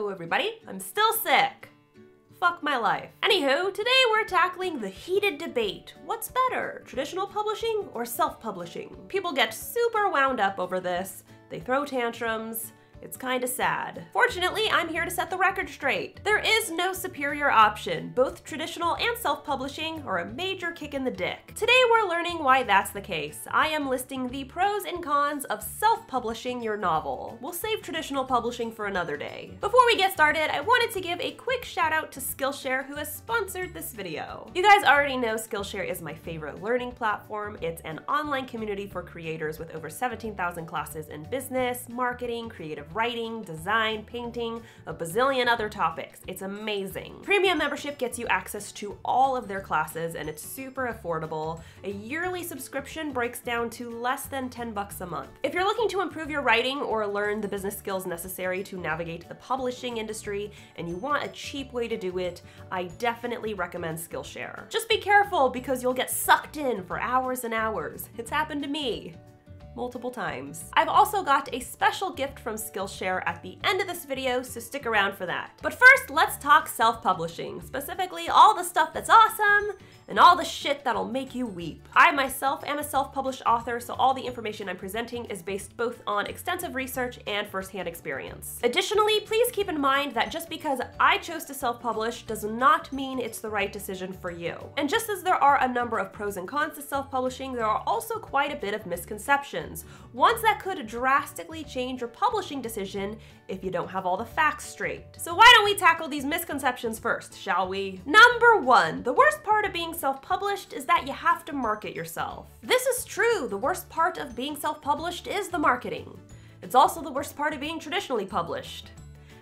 Hello everybody, I'm still sick. Fuck my life. Anywho, today we're tackling the heated debate. What's better, traditional publishing or self-publishing? People get super wound up over this. They throw tantrums. It's kinda sad. Fortunately, I'm here to set the record straight. There is no superior option. Both traditional and self-publishing are a major kick in the dick. Today we're learning why that's the case. I am listing the pros and cons of self-publishing your novel. We'll save traditional publishing for another day. Before we get started, I wanted to give a quick shout out to Skillshare, who has sponsored this video. You guys already know Skillshare is my favorite learning platform. It's an online community for creators with over 17,000 classes in business, marketing, creative writing, design, painting, a bazillion other topics. It's amazing. Premium membership gets you access to all of their classes and it's super affordable. A yearly subscription breaks down to less than 10 bucks a month. If you're looking to improve your writing or learn the business skills necessary to navigate the publishing industry and you want a cheap way to do it, I definitely recommend Skillshare. Just be careful because you'll get sucked in for hours and hours. It's happened to me multiple times. I've also got a special gift from Skillshare at the end of this video, so stick around for that. But first, let's talk self-publishing, specifically all the stuff that's awesome and all the shit that'll make you weep. I myself am a self-published author, so all the information I'm presenting is based both on extensive research and firsthand experience. Additionally, please keep in mind that just because I chose to self-publish does not mean it's the right decision for you. And just as there are a number of pros and cons to self-publishing, there are also quite a bit of misconceptions, ones that could drastically change your publishing decision if you don't have all the facts straight. So why don't we tackle these misconceptions first, shall we? Number one, the worst part of being self-published is that you have to market yourself. This is true. The worst part of being self-published is the marketing. It's also the worst part of being traditionally published.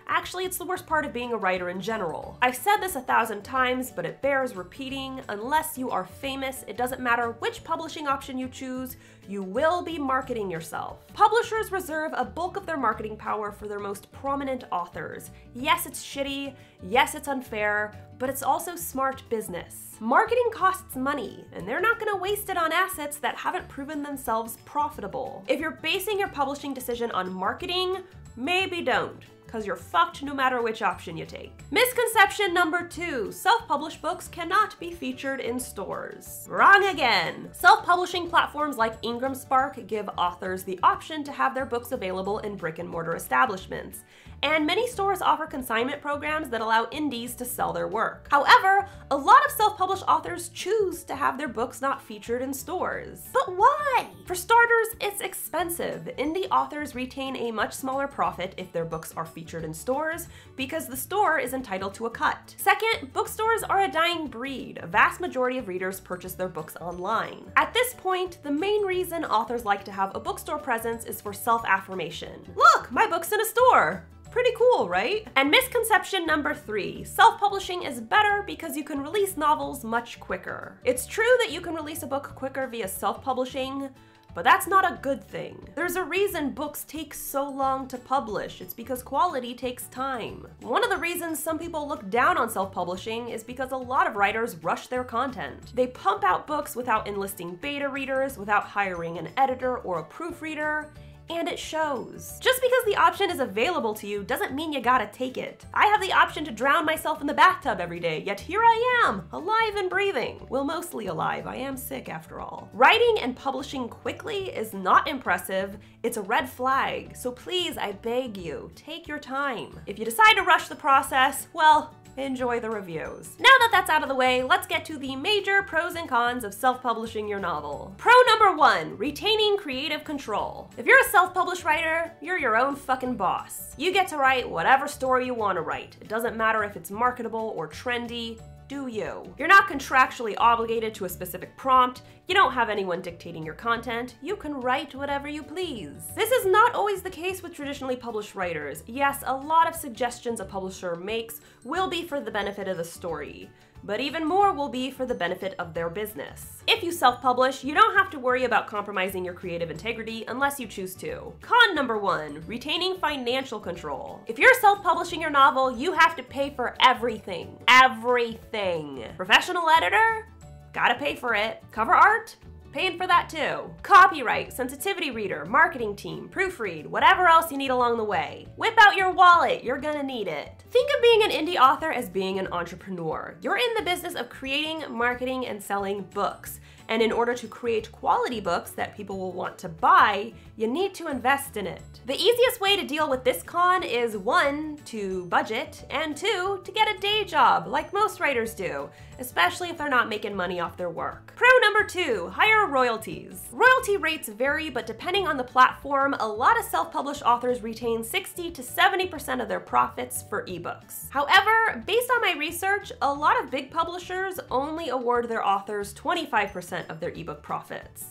Actually, it's the worst part of being a writer in general. I've said this 1,000 times, but it bears repeating. Unless you are famous, it doesn't matter which publishing option you choose, you will be marketing yourself. Publishers reserve a bulk of their marketing power for their most prominent authors. Yes, it's shitty, yes, it's unfair, but it's also smart business. Marketing costs money, and they're not gonna waste it on assets that haven't proven themselves profitable. If you're basing your publishing decision on marketing, maybe don't, because you're fucked no matter which option you take. Misconception number two, self-published books cannot be featured in stores. Wrong again. Self-publishing platforms like Ingram Spark give authors the option to have their books available in brick-and-mortar establishments. And many stores offer consignment programs that allow indies to sell their work. However, a lot of self-published authors choose to have their books not featured in stores. But why? For starters, it's expensive. Indie authors retain a much smaller profit if their books are featured in stores because the store is entitled to a cut. Second, bookstores are a dying breed. A vast majority of readers purchase their books online. At this point, the main reason authors like to have a bookstore presence is for self-affirmation. Look, my book's in a store. Pretty cool, right? And misconception number three, self-publishing is better because you can release novels much quicker. It's true that you can release a book quicker via self-publishing, but that's not a good thing. There's a reason books take so long to publish. It's because quality takes time. One of the reasons some people look down on self-publishing is because a lot of writers rush their content. They pump out books without enlisting beta readers, without hiring an editor or a proofreader, and it shows. Just because the option is available to you doesn't mean you gotta take it. I have the option to drown myself in the bathtub every day, yet here I am, alive and breathing. Well, mostly alive. I am sick after all. Writing and publishing quickly is not impressive. It's a red flag. So please, I beg you, take your time. If you decide to rush the process, well, enjoy the reviews. Now that that's out of the way, let's get to the major pros and cons of self-publishing your novel. Pro number one, retaining creative control. If you're a self-published writer, you're your own fucking boss. You get to write whatever story you want to write. It doesn't matter if it's marketable or trendy. Do you? You're not contractually obligated to a specific prompt. You don't have anyone dictating your content. You can write whatever you please. This is not always the case with traditionally published writers. Yes, a lot of suggestions a publisher makes will be for the benefit of the story, but even more will be for the benefit of their business. If you self-publish, you don't have to worry about compromising your creative integrity unless you choose to. Con number one, retaining financial control. If you're self-publishing your novel, you have to pay for everything. Everything. Professional editor? Gotta pay for it. Cover art? Paying for that too. Copyright, sensitivity reader, marketing team, proofread, whatever else you need along the way. Whip out your wallet, you're gonna need it. Think of being an indie author as being an entrepreneur. You're in the business of creating, marketing, and selling books. And in order to create quality books that people will want to buy, you need to invest in it. The easiest way to deal with this con is 1, to budget, and 2, to get a day job, like most writers do, especially if they're not making money off their work. Pro number 2, higher royalties. Royalty rates vary, but depending on the platform, a lot of self-published authors retain 60 to 70% of their profits for ebooks. However, based on my research, a lot of big publishers only award their authors 25% of their ebook profits.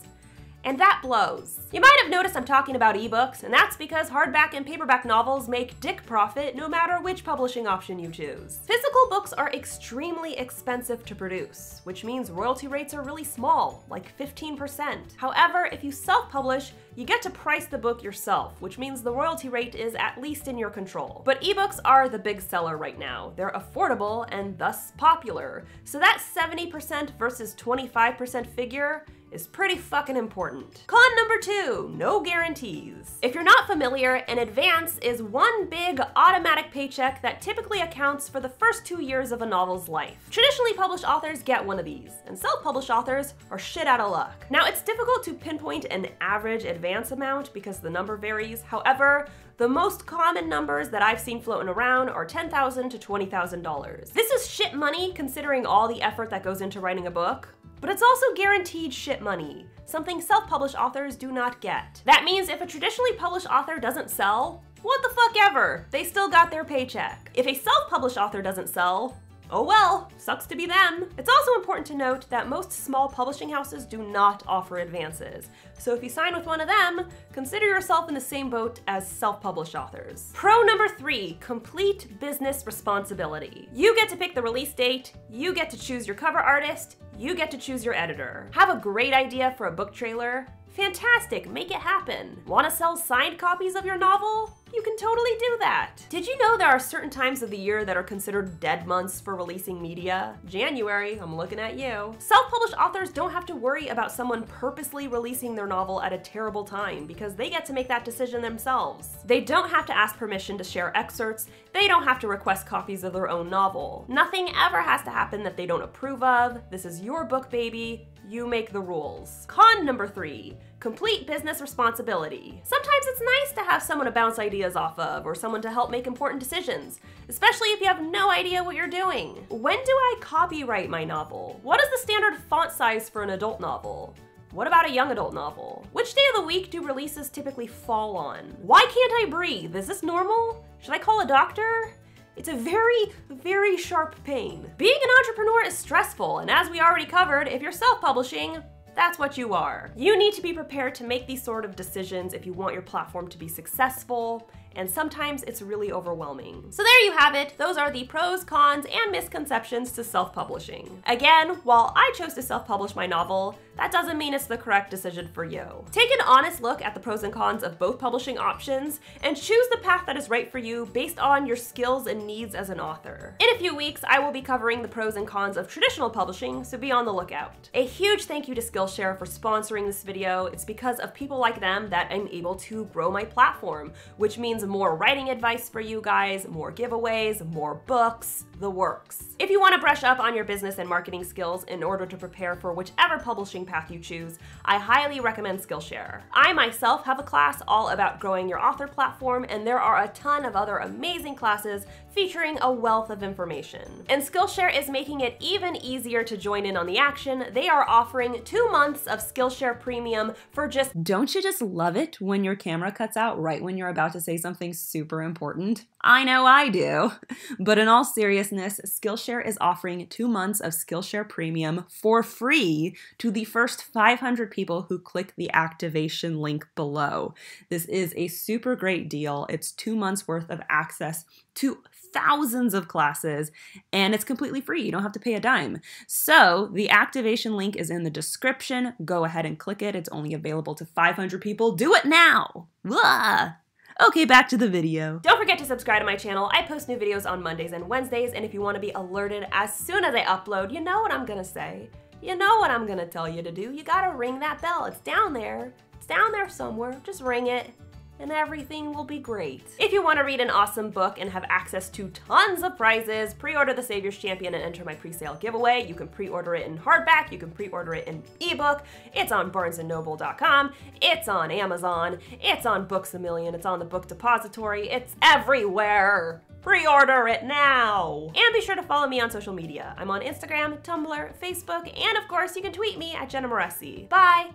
And that blows. You might have noticed I'm talking about ebooks, and that's because hardback and paperback novels make dick profit no matter which publishing option you choose. Physical books are extremely expensive to produce, which means royalty rates are really small, like 15%. However, if you self-publish, you get to price the book yourself, which means the royalty rate is at least in your control. But ebooks are the big seller right now. They're affordable and thus popular. So that 70% versus 25% figure is pretty fucking important. Con number 2, no guarantees. If you're not familiar, an advance is one big automatic paycheck that typically accounts for the first 2 years of a novel's life. Traditionally published authors get one of these, and self-published authors are shit out of luck. Now, it's difficult to pinpoint an average advance amount because the number varies. However, the most common numbers that I've seen floating around are $10,000 to $20,000. This is shit money considering all the effort that goes into writing a book. But it's also guaranteed shit money, something self-published authors do not get. That means if a traditionally published author doesn't sell, what the fuck ever, they still got their paycheck. If a self-published author doesn't sell, oh well, sucks to be them. It's also important to note that most small publishing houses do not offer advances. So if you sign with one of them, consider yourself in the same boat as self-published authors. Pro number 3, complete business responsibility. You get to pick the release date, you get to choose your cover artist, you get to choose your editor. Have a great idea for a book trailer? Fantastic, make it happen. Want to sell signed copies of your novel? You can totally do that. Did you know there are certain times of the year that are considered dead months for releasing media? January, I'm looking at you. Self-published authors don't have to worry about someone purposely releasing their novel at a terrible time because they get to make that decision themselves. They don't have to ask permission to share excerpts. They don't have to request copies of their own novel. Nothing ever has to happen that they don't approve of. This is your book, baby. You make the rules. Con number 3, complete business responsibility. Sometimes it's nice to have someone to bounce ideas off of or someone to help make important decisions, especially if you have no idea what you're doing. When do I copyright my novel? What is the standard font size for an adult novel? What about a young adult novel? Which day of the week do releases typically fall on? Why can't I breathe? Is this normal? Should I call a doctor? It's a very, very sharp pain. Being an entrepreneur is stressful, and as we already covered, if you're self-publishing, that's what you are. You need to be prepared to make these sort of decisions if you want your platform to be successful, and sometimes it's really overwhelming. So there you have it. Those are the pros, cons, and misconceptions to self-publishing. Again, while I chose to self-publish my novel, that doesn't mean it's the correct decision for you. Take an honest look at the pros and cons of both publishing options and choose the path that is right for you based on your skills and needs as an author. In a few weeks, I will be covering the pros and cons of traditional publishing, so be on the lookout. A huge thank you to Skillshare for sponsoring this video. It's because of people like them that I'm able to grow my platform, which means more writing advice for you guys, more giveaways, more books, the works. If you want to brush up on your business and marketing skills in order to prepare for whichever publishing path you choose, I highly recommend Skillshare. I myself have a class all about growing your author platform, and there are a ton of other amazing classes featuring a wealth of information. And Skillshare is making it even easier to join in on the action. They are offering 2 months of Skillshare Premium for just— Don't you just love it when your camera cuts out right when you're about to say something super important? I know I do. But in all seriousness, Skillshare is offering 2 months of Skillshare Premium for free to the first 500 people who click the activation link below. This is a super great deal. It's 2 months worth of access to thousands of classes, and it's completely free. You don't have to pay a dime. So the activation link is in the description. Go ahead and click it. It's only available to 500 people. Do it now. Blah. Okay, back to the video. Don't forget to subscribe to my channel. I post new videos on Mondays and Wednesdays, and if you want to be alerted as soon as I upload, you know what I'm gonna say. you know what I'm gonna tell you to do. You gotta ring that bell. It's down there. It's down there somewhere. Just ring it, and everything will be great. If you want to read an awesome book and have access to tons of prizes, pre-order The Savior's Champion and enter my pre-sale giveaway. You can pre-order it in hardback, you can pre-order it in ebook. It's on barnesandnoble.com, it's on Amazon, it's on Books A Million, it's on the Book Depository, it's everywhere. Pre-order it now! And be sure to follow me on social media. I'm on Instagram, Tumblr, Facebook, and of course you can tweet me at Jenna Moreci. Bye!